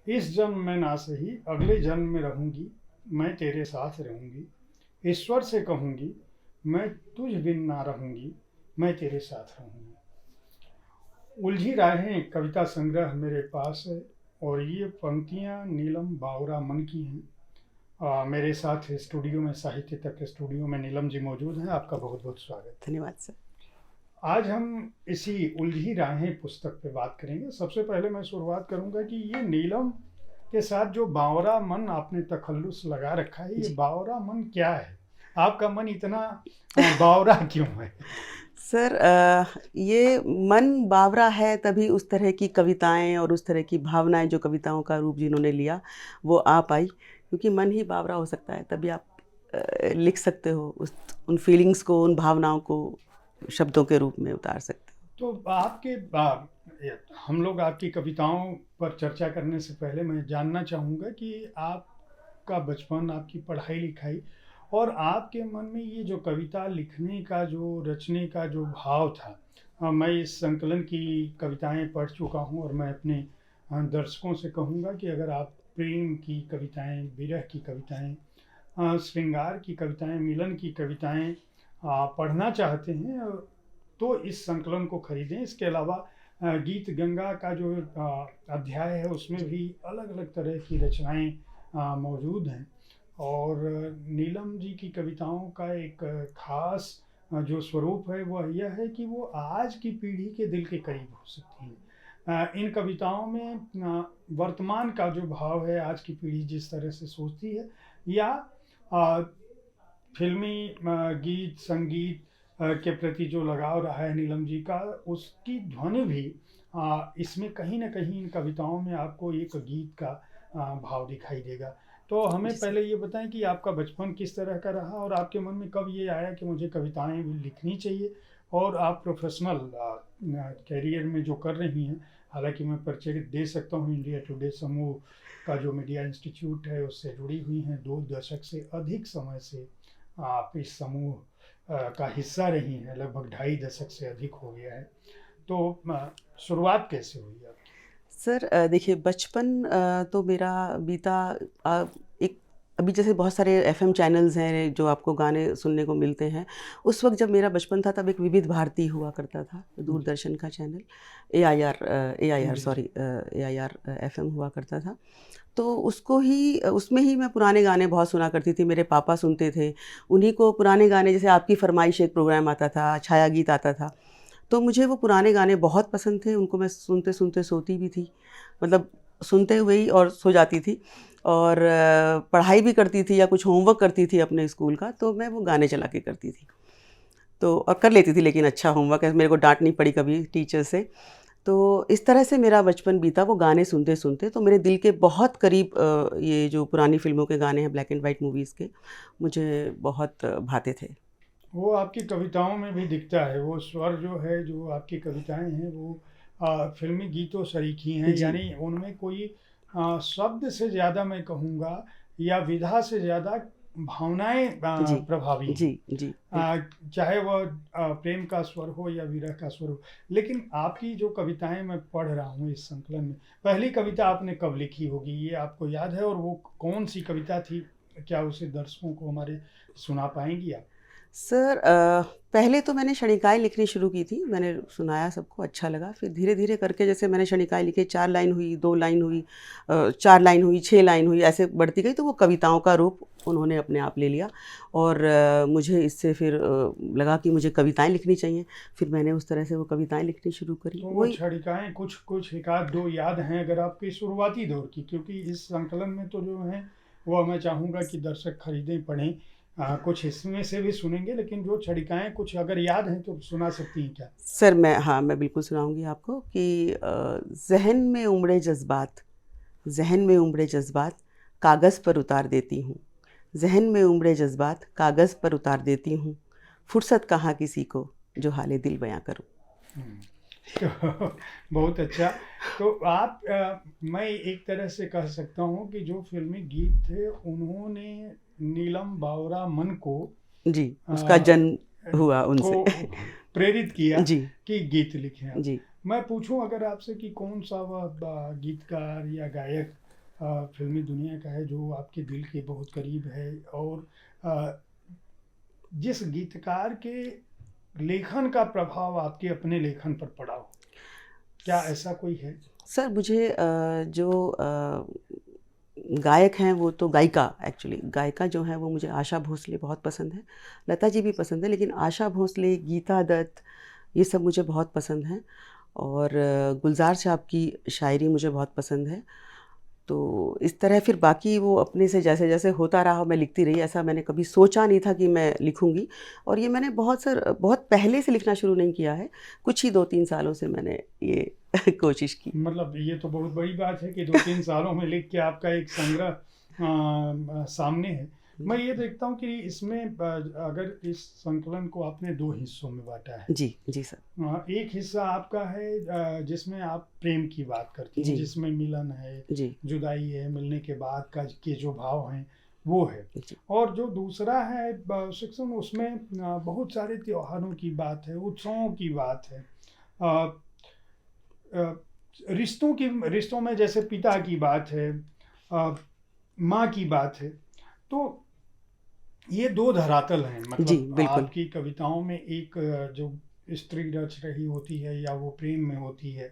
इस जन्म में ना सही अगले जन्म में रहूंगी, मैं तेरे साथ रहूंगी। ईश्वर से कहूंगी, मैं तुझ बिन ना रहूंगी, मैं तेरे साथ रहूंगी। उलझी राहें कविता संग्रह मेरे पास है, और ये पंक्तियां नीलम बावरा मन की हैं। मेरे साथ स्टूडियो में, साहित्य तक के स्टूडियो में नीलम जी मौजूद हैं। आपका बहुत बहुत स्वागत है। धन्यवाद सर। आज हम इसी उलझी राहें पुस्तक पे बात करेंगे। सबसे पहले मैं शुरुआत करूंगा कि ये नीलम के साथ जो बावरा मन आपने तखल्लुस लगा रखा है, ये जी बावरा मन क्या है? आपका मन इतना बावरा क्यों है? सर, ये मन बावरा है तभी उस तरह की कविताएं और उस तरह की भावनाएं जो कविताओं का रूप जिन्होंने लिया वो आ पाई, क्योंकि मन ही बावरा हो सकता है तभी आप लिख सकते हो उस उन फीलिंग्स को, उन भावनाओं को शब्दों के रूप में उतार सकते तो आपके हम लोग आपकी कविताओं पर चर्चा करने से पहले मैं जानना चाहूँगा कि आपका बचपन, आपकी पढ़ाई लिखाई और आपके मन में ये जो कविता लिखने का, जो रचने का जो भाव था। मैं इस संकलन की कविताएं पढ़ चुका हूँ, और मैं अपने दर्शकों से कहूँगा कि अगर आप प्रेम की कविताएं, विरह की कविताएं, श्रृंगार की कविताएं, मिलन की कविताएं पढ़ना चाहते हैं, तो इस संकलन को खरीदें। इसके अलावा गीत गंगा का जो अध्याय है, उसमें भी अलग अलग तरह की रचनाएं मौजूद हैं। और नीलम जी की कविताओं का एक खास जो स्वरूप है वह यह है कि वो आज की पीढ़ी के दिल के करीब हो सकती हैं। इन कविताओं में वर्तमान का जो भाव है, आज की पीढ़ी जिस तरह से सोचती है, या फिल्मी गीत संगीत के प्रति जो लगाव रहा है नीलम जी का, उसकी ध्वनि भी इसमें कहीं ना कहीं इन कविताओं में आपको एक गीत का भाव दिखाई देगा। तो हैं। हमें जी सर। पहले ये बताएं कि आपका बचपन किस तरह का रहा, और आपके मन में कब ये आया कि मुझे कविताएं भी लिखनी चाहिए, और आप प्रोफेशनल कैरियर में जो कर रही हैं। हालांकि मैं परिचय दे सकता हूँ, इंडिया टुडे समूह का जो मीडिया इंस्टीट्यूट है उससे जुड़ी हुई हैं। 2 दशक से अधिक समय से आप इस समूह का हिस्सा रही हैं, लगभग 2.5 दशक से अधिक हो गया है। तो शुरुआत कैसे हुई आपकी? सर, देखिए बचपन तो मेरा बीता एक अभी जैसे बहुत सारे एफएम चैनल्स हैं जो आपको गाने सुनने को मिलते हैं। उस वक्त जब मेरा बचपन था तब एक विविध भारती हुआ करता था, दूरदर्शन का channel. A I R G. Sorry A I R FM हुआ करता था। तो उसको ही उसमें ही मैं पुराने गाने बहुत सुना करती थी। मेरे पापा सुनते थे, उन्हीं को पुराने गाने, जैसे आपकी फरमाइश एक प्रोग्राम आता था, छाया गीत आता था। तो मुझे वो पुराने गाने बहुत पसंद थे, उनको मैं सुनते-सुनते सोती भी थी। मतलब सुनते हुए ही और सो जाती थी। और पढ़ाई भी करती थी या कुछ होमवर्क करती थी अपने स्कूल का, तो मैं वो गाने चला के करती थी। तो और कर लेती थी, लेकिन अच्छा होमवर्क है, मेरे को डाँट नहीं पड़ी कभी टीचर से। तो इस तरह से मेरा बचपन बीता वो गाने सुनते-सुनते। तो मेरे दिल के बहुत करीब ये जो पुरानी फ़िल्मों के गाने हैं, ब्लैक एंड व्हाइट मूवीज़ के, मुझे बहुत भाते थे। वो आपकी कविताओं में भी दिखता है, वो स्वर जो है, जो आपकी कविताएं हैं, वो फिल्मी गीतों सरीखी हैं। जी, यानी उनमें कोई शब्द से ज़्यादा मैं कहूँगा, या विधा से ज़्यादा भावनाएं जी, प्रभावी जी, हैं। जी, बिल्कुल। चाहे वह प्रेम का स्वर हो या विरह का स्वर हो। लेकिन आपकी जो कविताएं मैं पढ़ रहा हूँ इस संकलन में, पहली कविता आपने कब लिखी होगी, ये आपको याद है? और वो कौन सी कविता थी? क्या उसे दर्शकों को हमारे सुना पाएंगी आप? सर, पहले तो मैंने क्षणिकाएँ लिखनी शुरू की थी, मैंने सुनाया सबको, अच्छा लगा। फिर धीरे-धीरे करके जैसे मैंने क्षणिकाएँ लिखी, 4 लाइन हुई, 2 लाइन हुई, 4 लाइन हुई, 6 लाइन हुई, ऐसे बढ़ती गई, तो वो कविताओं का रूप उन्होंने अपने आप ले लिया। और मुझे इससे फिर लगा कि मुझे कविताएँ लिखनी चाहिए। फिर मैंने उस तरह से वो कविताएँ लिखनी शुरू करी। तो वो वही। छड़िकाएँ कुछ कुछ 1 आध 2 याद हैं अगर आपके शुरुआती दौर की? क्योंकि इस संकलन में तो जो हैं, वो मैं चाहूँगा कि दर्शक खरीदें, पढ़ें। कुछ इसमें से भी सुनेंगे, लेकिन जो छड़िकाएँ कुछ अगर याद हैं तो सुना सकती हैं क्या? सर, मैं बिल्कुल सुनाऊँगी आपको कि ज़हन में उमड़े जज़्बात, ज़हन में उमड़े जज़्बात कागज़ पर उतार देती हूँ। ज़हन में उमड़े जज़्बात कागज़ पर उतार देती हूँ। फुर्सत कहाँ किसी को जो हाले दिल बयाँ करूँ। हुँ। तो बहुत अच्छा। तो आप मैं एक तरह से कह सकता हूँ कि जो फ़िल्मी गीत थे, उन्होंने नीलम बावरा मन जी, अ, उसका जन्म हुआ को उनसे। प्रेरित किया जी, कि गीत लिखें आप। जी। मैं पूछूं अगर आपसे कि कौन सा वह गीतकार या गायक फिल्मी दुनिया का है जो आपके दिल के बहुत करीब है, और अ, जिस गीतकार के लेखन का प्रभाव आपके अपने लेखन पर पड़ा हो, क्या ऐसा कोई है? सर मुझे जो गायक हैं वो तो गायिका, एक्चुअली गायिका जो है वो मुझे आशा भोसले बहुत पसंद है, लता जी भी पसंद है, लेकिन आशा भोसले, गीता दत्त, ये सब मुझे बहुत पसंद हैं। और गुलजार साहब की शायरी मुझे बहुत पसंद है। तो इस तरह फिर बाकी वो अपने से जैसे जैसे होता रहा मैं लिखती रही, ऐसा मैंने कभी सोचा नहीं था कि मैं लिखूंगी। और ये मैंने बहुत पहले से लिखना शुरू नहीं किया है, कुछ ही 2-3 सालों से मैंने ये कोशिश की। मतलब ये तो बहुत बड़ी बात है कि 2-3 सालों में लिख के आपका एक संग्रह सामने है। मैं ये देखता हूँ कि इसमें अगर इस संकलन को आपने 2 हिस्सों में बाँटा है। जी जी सर। एक हिस्सा आपका है जिसमें आप प्रेम की बात करती हैं, जी जिसमें मिलन है, जी जुदाई है, मिलने के बाद का के जो भाव हैं वो है। जी और जो दूसरा है सेक्शन, उसमें बहुत सारे त्योहारों की बात है, उत्सवों की बात है, अ, अ, रिश्तों में जैसे पिता की बात है, अ, माँ की बात है। तो ये 2 धरातल हैं, जी मतलब बिल्कुल। आपकी कविताओं में एक जो स्त्री रच रही होती है या वो प्रेम में होती है,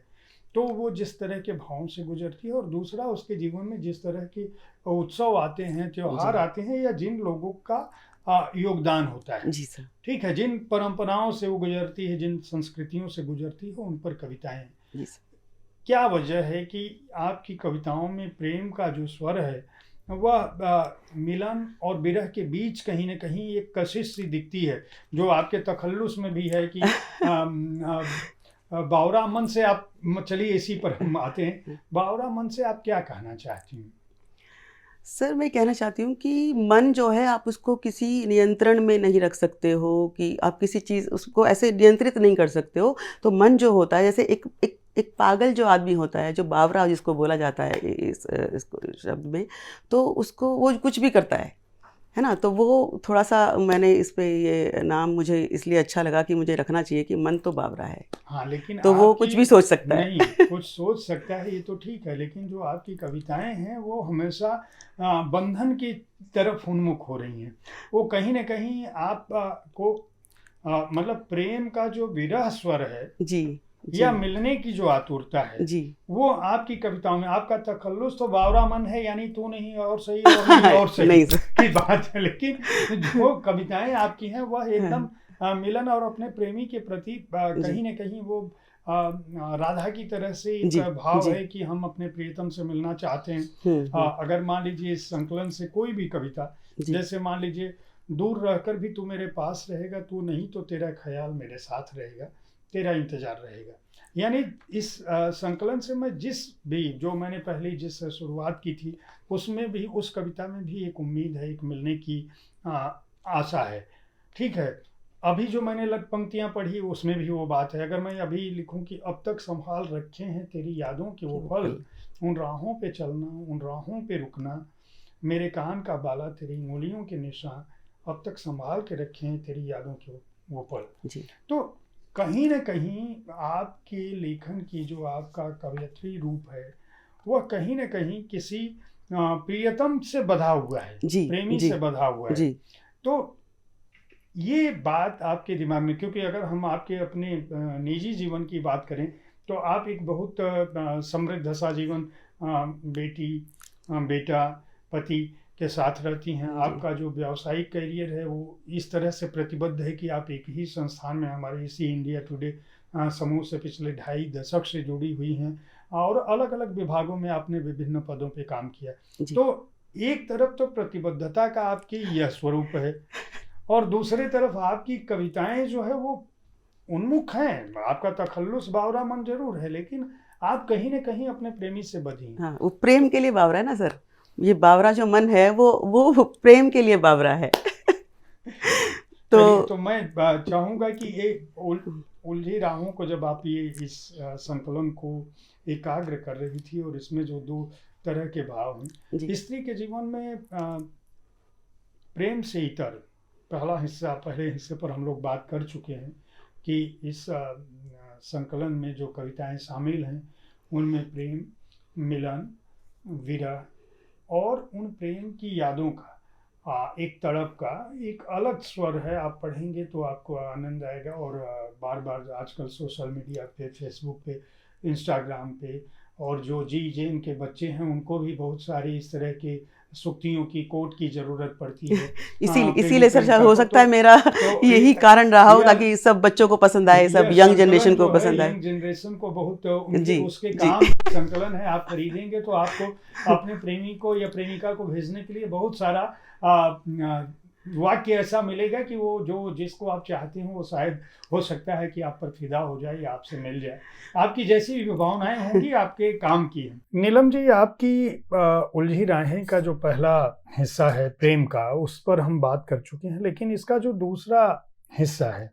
तो वो जिस तरह के भावों से गुजरती है, और दूसरा उसके जीवन में जिस तरह के उत्सव आते हैं, त्योहार जी आते हैं, या जिन लोगों का योगदान होता है। जी सर। ठीक है, जिन परंपराओं से वो गुजरती है, जिन संस्कृतियों से गुजरती है, उन पर कविताएं हैं। जी सर। क्या वजह है कि आपकी कविताओं में प्रेम का जो स्वर है वह मिलन और विरह के बीच कहीं न कहीं एक कशिश सी दिखती है, जो आपके तखल्लुस में भी है कि बावरा मन से आप चलिए इसी पर हम आते हैं। बावरा मन से आप क्या कहना चाहती हैं? सर मैं कहना चाहती हूँ कि मन जो है आप उसको किसी नियंत्रण में नहीं रख सकते हो, कि आप किसी चीज़ उसको ऐसे नियंत्रित नहीं कर सकते हो। तो मन जो होता है, जैसे एक एक एक पागल जो आदमी होता है, जो बावरा जिसको बोला जाता है इसको शब्द में, तो उसको वो कुछ भी करता है ना? तो वो थोड़ा-सा मैंने इस पे ये नाम मुझे इसलिए अच्छा लगा कि मुझे रखना चाहिए कि मन तो बावरा है, हाँ, लेकिन तो वो आपकी कुछ भी सोच सकता है। नहीं, कुछ सोच सकता है ये तो ठीक है, लेकिन जो आपकी कविताएँ हैं वो हमेशा बंधन की तरफ उन्मुख हो रही हैं। वो कहीं न कहीं आप को मतलब प्रेम का जो विरह स्वर है जी, जी, या मिलने की जो आतुरता है, जी। वो आपकी कविताओं में, आपका तखल्लुस तो बावरा मन है, यानी तू नहीं और सही और नहीं और सही नहीं सर। की बात है, लेकिन जो कविताएँ आपकी हैं वह एकदम हाँ, मिलन और अपने प्रेमी के प्रति जी, कहीं न कहीं वो राधा की तरह से एक जी, भाव जी। है कि हम अपने प्रियतम से मिलना चाहते हैं। हुँ। अगर मान लीजिए इस संकलन से कोई भी कविता, जी, जैसे मान लीजिए, दूर रहकर भी तू मेरे पास रहेगा, तू नहीं तो तेरा ख़याल मेरे साथ रहेगा, तेरा इंतज़ार रहेगा। यानी इस संकलन से मैं जिस भी, जो मैंने पहले जिस शुरुआत की थी, उसमें भी, उस कविता में भी एक उम्मीद है, एक मिलने की आशा है। ठीक है, अभी जो मैंने लग पंक्तियाँ पढ़ी उसमें भी वो बात है। अगर मैं अभी लिखूँ कि अब तक सँभाल रखे हैं तेरी यादों के वो वो पल, पल। उन राहों पे चलना, उन राहों पे रुकना, मेरे कान का बाला तेरी उँगलियों के निशान, अब तक सँभाल के रखे हैं तेरी यादों के वो पल। जी, तो कहीं न कहीं आपके लेखन की जो आपका कवयित्री रूप है, वह कहीं न कहीं किसी प्रियतम से बँधा हुआ है, जी, प्रेमी जी, से बँधा हुआ है। जी, तो ये बात आपके दिमाग में, क्योंकि अगर हम आपके अपने निजी जीवन की बात करें, तो आप एक बहुत समृद्ध सा जीवन बेटी, बेटा, पति के साथ रहती हैं। जी, आपका जो व्यावसायिक करियर है वो इस तरह से प्रतिबद्ध है कि आप एक ही संस्थान में, हमारे इसी इंडिया टुडे समूह से पिछले 2.5 दशक से जुड़ी हुई हैं, और अलग-अलग विभागों में आपने विभिन्न पदों पे काम किया। जी। तो एक तरफ तो प्रतिबद्धता का आपकी यह स्वरूप है, और दूसरी तरफ आपकी कविताएँ जो है वो उन्मुख हैं। आपका तखल्लुस बावरा मन ज़रूर है, लेकिन आप कहीं न कहीं अपने प्रेमी से बँधी हैं। हाँ, वो प्रेम के लिए बावरा है ना सर। ये बावरा जो मन है वो प्रेम के लिए बावरा है। चलिए, तो तो मैं चाहूँगा कि ये उलझी राहों को, जब आप ये इस संकलन को एकाग्र कर रही थी, और इसमें जो 2 तरह के भाव जी, हैं, स्त्री के जीवन में प्रेम से इतर, पहले हिस्से पर हम लोग बात कर चुके हैं कि इस संकलन में जो कविताएँ शामिल हैं, उनमें प्रेम, मिलन, विरह और उन प्रेम की यादों का एक तड़प का एक अलग स्वर है। आप पढ़ेंगे तो आपको आनंद आएगा। और बार बार आजकल सोशल मीडिया पे, फेसबुक पे, इंस्टाग्राम पे, और जो जी जिन के बच्चे हैं उनको भी बहुत सारी इस तरह की सूक्तियों की, कोट की ज़रूरत पड़ती है प्रेमी इसीलिए सर शायद प्रेमिका हो को। सकता है मेरा तो यही कारण रहा हो, यह ताकि सब बच्चों को पसंद आए, सब यह यंग संकलन जनरेशन को जो है पसंद आए। यंग जनरेशन को बहुत उनके जी उसके जी काम संकलन है। आप खरीदेंगे तो आपको अपने प्रेमी को या प्रेमिका को भेजने के लिए बहुत सारा वाक्य ऐसा मिलेगा कि वो जो जिसको आप चाहते हो वो शायद हो सकता है कि आप पर फिदा हो जाए या आपसे मिल जाए। आपकी जैसी भी भावनाएं होंगी आपके काम की हैं। नीलम जी, आपकी उलझी राहें का जो पहला हिस्सा है प्रेम का, उस पर हम बात कर चुके हैं, लेकिन इसका जो दूसरा हिस्सा है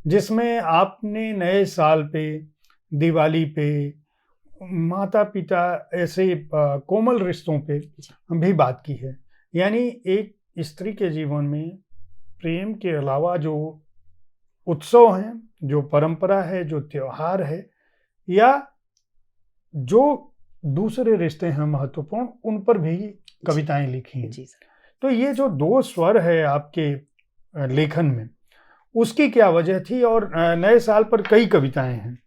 जिसमें आपने नए साल पे, दिवाली पे, माता पिता, ऐसे कोमल रिश्तों पे भी बात की है। यानी एक स्त्री के जीवन में प्रेम के अलावा जो उत्सव हैं, जो परंपरा है, जो त्योहार है, या जो दूसरे रिश्ते हैं महत्वपूर्ण, उन पर भी कविताएं लिखी हैं। जी सर। तो ये जो दो स्वर है आपके लेखन में, उसकी क्या वजह थी? और नए साल पर कई कविताएं हैं।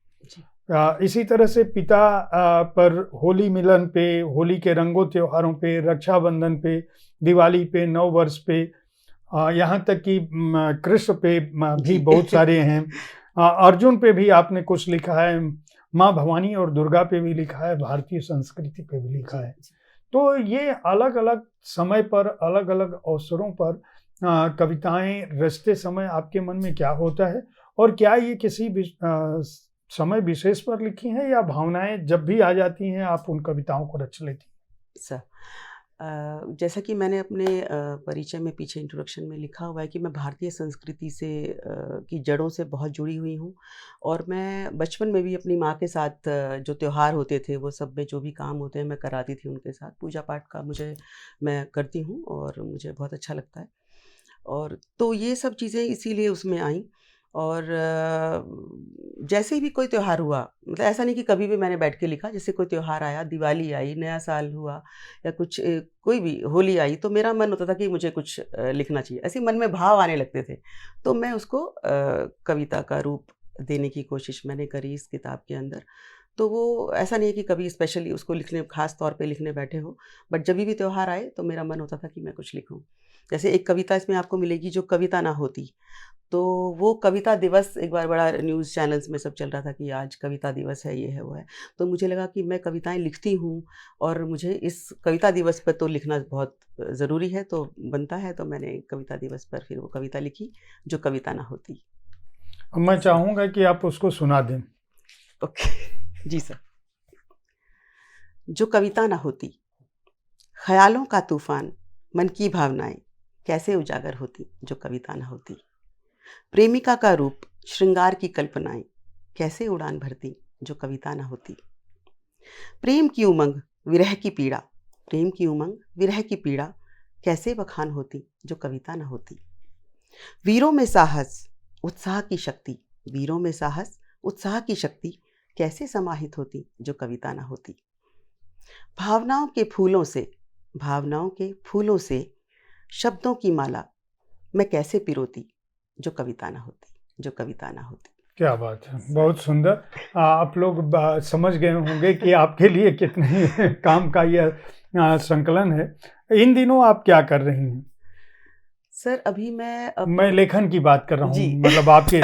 इसी तरह से पिता पर, होली मिलन पे, होली के रंगों त्योहारों पे, रक्षाबंधन पे, दिवाली पे, नव वर्ष पे, यहाँ तक कि कृष्ण पे भी बहुत सारे हैं। अर्जुन पे भी आपने कुछ लिखा है, माँ भवानी और दुर्गा पे भी लिखा है, भारतीय संस्कृति पे भी लिखा है। तो ये अलग अलग समय पर, अलग अलग अवसरों पर कविताएं रचते समय आपके मन में क्या होता है? और क्या ये किसी भी समय विशेष पर लिखी हैं, या भावनाएं जब भी आ जाती हैं आप उन कविताओं को रच लेती हैं? सर, जैसा कि मैंने अपने परिचय में पीछे इंट्रोडक्शन में लिखा हुआ है कि मैं भारतीय संस्कृति से की जड़ों से बहुत जुड़ी हुई हूँ। और मैं बचपन में भी अपनी माँ के साथ जो त्योहार होते थे, वो सब में जो भी काम होते हैं मैं कराती थी उनके साथ। पूजा पाठ का मैं करती हूँ और मुझे बहुत अच्छा लगता है। और तो ये सब चीज़ें इसीलिए उसमें आईं। और जैसे भी कोई त्योहार हुआ, मतलब ऐसा नहीं कि कभी भी मैंने बैठ के लिखा। जैसे कोई त्योहार आया, दिवाली आई, नया साल हुआ, या कुछ कोई भी होली आई, तो मेरा मन होता था कि मुझे कुछ लिखना चाहिए। ऐसे मन में भाव आने लगते थे, तो मैं उसको कविता का रूप देने की कोशिश मैंने करी इस किताब के अंदर। तो वो ऐसा नहीं है कि कभी स्पेशली उसको लिखने, खास तौर पे लिखने बैठे हो, बट जब भी त्योहार आए तो मेरा मन होता था कि मैं कुछ लिखूं। जैसे एक कविता इसमें आपको मिलेगी, जो कविता ना होती। तो वो कविता दिवस एक बार बड़ा न्यूज़ चैनल्स में सब चल रहा था कि आज कविता दिवस है, ये है, वो है। तो मुझे लगा कि मैं कविताएं लिखती हूँ और मुझे इस कविता दिवस पर तो लिखना बहुत ज़रूरी है, तो बनता है। तो मैंने कविता दिवस पर फिर वो कविता लिखी, जो कविता ना होती। मैं चाहूँगा कि आप उसको सुना दें। ओके जी सर। जो कविता ना होती, ख्यालों का तूफान, मन की भावनाएं कैसे उजागर होती जो कविता ना होती। प्रेमिका का रूप, श्रृंगार की कल्पनाएं कैसे उड़ान भरती जो कविता ना होती। प्रेम की उमंग, विरह की पीड़ा, प्रेम की उमंग, विरह की पीड़ा कैसे बखान होती जो कविता ना होती। वीरों में साहस, उत्साह की शक्ति, वीरों में साहस, उत्साह की शक्ति कैसे समाहित होती जो कविता ना होती। भावनाओं के फूलों से, भावनाओं के फूलों से शब्दों की माला मैं कैसे पिरोती जो कविता ना होती, जो कविता ना होती। क्या बात है, बहुत सुंदर। आप लोग समझ गए होंगे कि आपके लिए कितने काम का यह संकलन है। इन दिनों आप क्या कर रही हैं? सर अभी मैं लेखन की बात कर रहा जी हूँ, मतलब आपके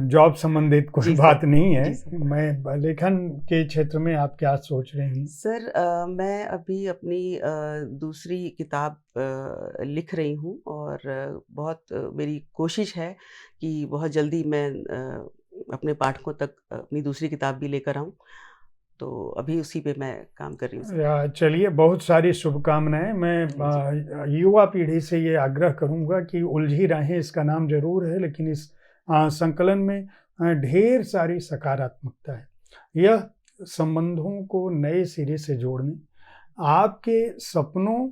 जॉब संबंधित कोई जी बात सर, नहीं है। जी सर। मैं लेखन के क्षेत्र में आप क्या सोच रही हैं? सर मैं अभी अपनी दूसरी किताब लिख रही हूँ, और बहुत मेरी कोशिश है कि बहुत जल्दी मैं अपने पाठकों तक अपनी दूसरी किताब भी लेकर आऊँ। तो अभी उसी पे मैं काम कर रही हूँ सर। चलिए, बहुत सारी शुभकामनाएं। मैं जी युवा पीढ़ी से ये आग्रह करूंगा कि उलझी राहें इसका नाम जरूर है, लेकिन इस संकलन में ढेर सारी सकारात्मकता है। यह संबंधों को नए सिरे से जोड़ने, आपके सपनों,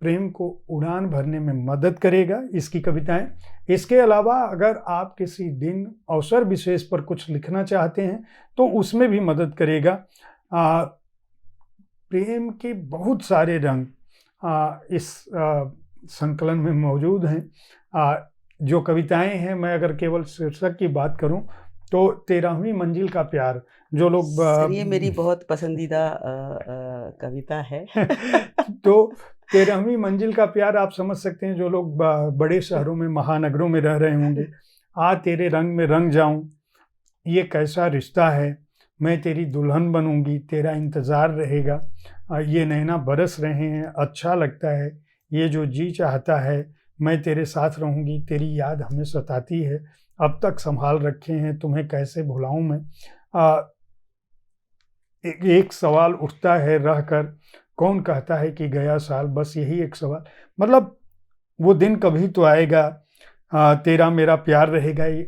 प्रेम को उड़ान भरने में मदद करेगा इसकी कविताएं। इसके अलावा अगर आप किसी दिन, अवसर विशेष पर कुछ लिखना चाहते हैं तो उसमें भी मदद करेगा। प्रेम के बहुत सारे रंग इस संकलन में मौजूद हैं। जो कविताएं हैं, मैं अगर केवल शीर्षक की बात करूं तो 13वीं मंजिल का प्यार, जो लोग सर ये मेरी बहुत पसंदीदा कविता है। तो 13वीं मंजिल का प्यार आप समझ सकते हैं, जो लोग बड़े शहरों में, महानगरों में रह रहे होंगे। आ तेरे रंग में रंग जाऊं, ये कैसा रिश्ता है, मैं तेरी दुल्हन बनूंगी, तेरा इंतज़ार रहेगा, ये नैना बरस रहे हैं, अच्छा लगता है, ये जो जी चाहता है, मैं तेरे साथ रहूंगी, तेरी याद हमें सताती है, अब तक संभाल रखे हैं, तुम्हें कैसे भुलाऊं मैं। एक सवाल उठता है रह कर, कौन कहता है कि गया साल, बस यही एक सवाल। मतलब वो दिन कभी तो आएगा, तेरा मेरा प्यार रहेगा। ये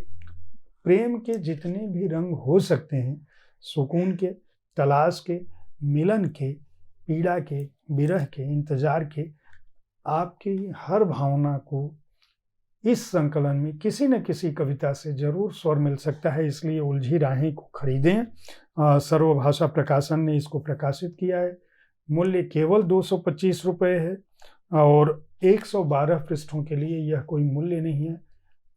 प्रेम के जितने भी रंग हो सकते हैं, सुकून के, तलाश के, मिलन के, पीड़ा के, विरह के, इंतजार के, आपकी हर भावना को इस संकलन में किसी न किसी कविता से जरूर स्वर मिल सकता है। इसलिए उलझी राहें को खरीदें। सर्वभाषा प्रकाशन ने इसको प्रकाशित किया है। मूल्य केवल 225 रुपये है और 112 पृष्ठों के लिए यह कोई मूल्य नहीं है।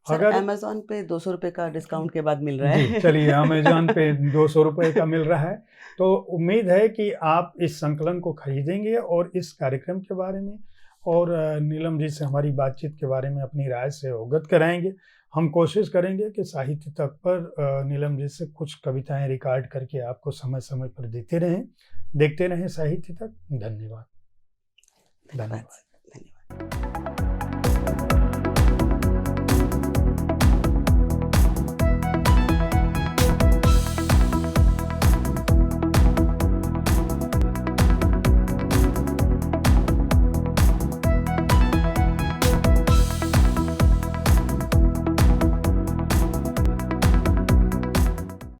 सर अमेज़न पे 200 रुपये का डिस्काउंट के बाद मिल रहा है। जी, चलिए अमेज़न पे 200 रुपये का मिल रहा है। तो उम्मीद है कि आप इस संकलन को खरीदेंगे और इस कार्यक्रम के बारे में और नीलम जी से हमारी बातचीत के बारे में अपनी राय से अवगत कराएंगे। हम कोशिश करेंगे कि साहित्य तक पर नीलम जी से कुछ कविताएं रिकॉर्ड करके आपको समय समय पर देते रहें। देखते रहें साहित्य तक। धन्यवाद।